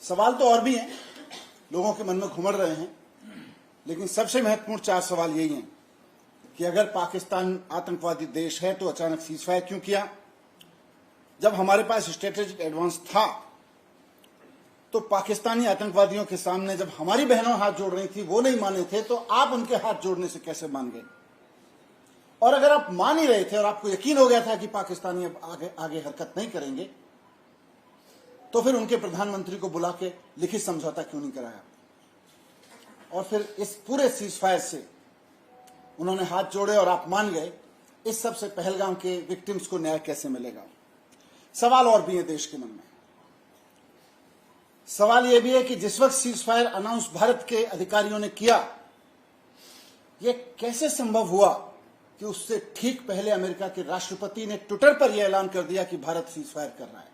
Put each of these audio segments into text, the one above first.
सवाल तो और भी हैं, लोगों के मन में घुमड़ रहे हैं, लेकिन सबसे महत्वपूर्ण 4 सवाल यही हैं कि अगर पाकिस्तान आतंकवादी देश है तो अचानक सीजफायर क्यों किया? जब हमारे पास स्ट्रेटेजिक एडवांस था तो पाकिस्तानी आतंकवादियों के सामने जब हमारी बहनों हाथ जोड़ रही थी वो नहीं माने थे, तो आप उनके हाथ जोड़ने से कैसे मान गए? और अगर आप मान ही रहे थे और आपको यकीन हो गया था कि पाकिस्तानी अब आगे हरकत नहीं करेंगे, तो फिर उनके प्रधानमंत्री को बुला के लिखित समझौता क्यों नहीं कराया? और फिर इस पूरे सीजफायर से उन्होंने हाथ जोड़े और आप मान गए, इस सबसे पहलगाम के विक्टिम्स को न्याय कैसे मिलेगा? सवाल और भी है देश के मन में। सवाल यह भी है कि जिस वक्त सीजफायर अनाउंस भारत के अधिकारियों ने किया, यह कैसे संभव हुआ कि उससे ठीक पहले अमेरिका के राष्ट्रपति ने ट्विटर पर यह ऐलान कर दिया कि भारत सीजफायर कर रहा है?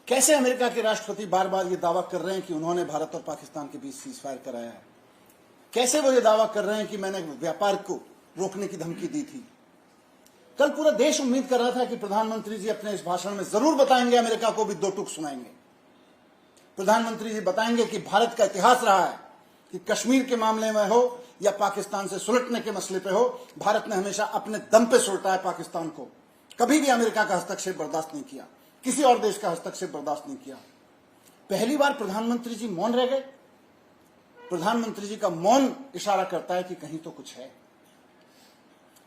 कैसे अमेरिका के राष्ट्रपति बार बार यह दावा कर रहे हैं कि उन्होंने भारत और पाकिस्तान के बीच सीजफायर कराया है? कैसे वो ये दावा कर रहे हैं कि मैंने व्यापार को रोकने की धमकी दी थी? कल पूरा देश उम्मीद कर रहा था कि प्रधानमंत्री जी अपने इस भाषण में जरूर बताएंगे, अमेरिका को भी 2 टूक सुनाएंगे। प्रधानमंत्री जी बताएंगे कि भारत का इतिहास रहा है कि कश्मीर के मामले में हो या पाकिस्तान से सुलटने के मसले पे हो, भारत ने हमेशा अपने दम पे सुलटा है पाकिस्तान को। कभी भी अमेरिका का हस्तक्षेप बर्दाश्त नहीं किया, किसी और देश का हस्तक्षेप बर्दाश्त नहीं किया। पहली बार प्रधानमंत्री जी मौन रह गए। प्रधानमंत्री जी का मौन इशारा करता है कि कहीं तो कुछ है।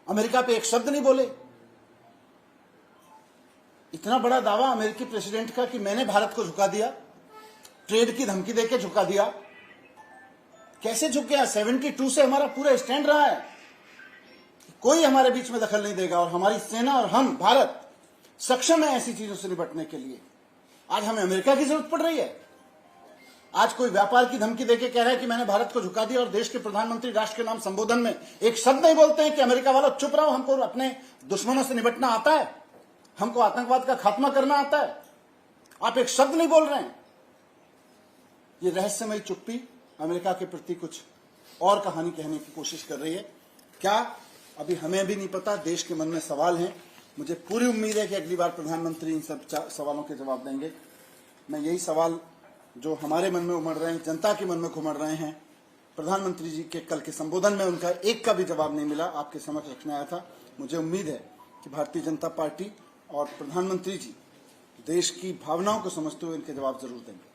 अमेरिका पे एक शब्द नहीं बोले। इतना बड़ा दावा अमेरिकी प्रेसिडेंट का कि मैंने भारत को झुका दिया, ट्रेड की धमकी देके झुका दिया। कैसे झुक गया? 72 से हमारा पूरा स्टैंड रहा है, कोई हमारे बीच में दखल नहीं देगा और हमारी सेना और हम भारत सक्षम है ऐसी चीजों से निपटने के लिए। आज हमें अमेरिका की जरूरत पड़ रही है। आज कोई व्यापार की धमकी देके कह रहा है कि मैंने भारत को झुका दिया और देश के प्रधानमंत्री राष्ट्र के नाम संबोधन में एक शब्द नहीं बोलते हैं कि अमेरिका वालों चुप रहो, हमको अपने दुश्मनों से निपटना आता है, हमको आतंकवाद का खात्मा करना आता है। आप एक शब्द नहीं बोल रहे हैं। ये रहस्यमयी चुप्पी अमेरिका के प्रति कुछ और कहानी कहने की कोशिश कर रही है क्या? अभी हमें भी नहीं पता। देश के मन में सवाल हैं। मुझे पूरी उम्मीद है कि अगली बार प्रधानमंत्री इन सब सवालों के जवाब देंगे। मैं यही सवाल जो हमारे मन में उमड़ रहे हैं, जनता के मन में घुमड़ रहे हैं, प्रधानमंत्री जी के कल के संबोधन में उनका एक का भी जवाब नहीं मिला, आपके समक्ष रखने आया था। मुझे उम्मीद है कि भारतीय जनता पार्टी और प्रधानमंत्री जी देश की भावनाओं को समझते हुए इनके जवाब जरूर देंगे।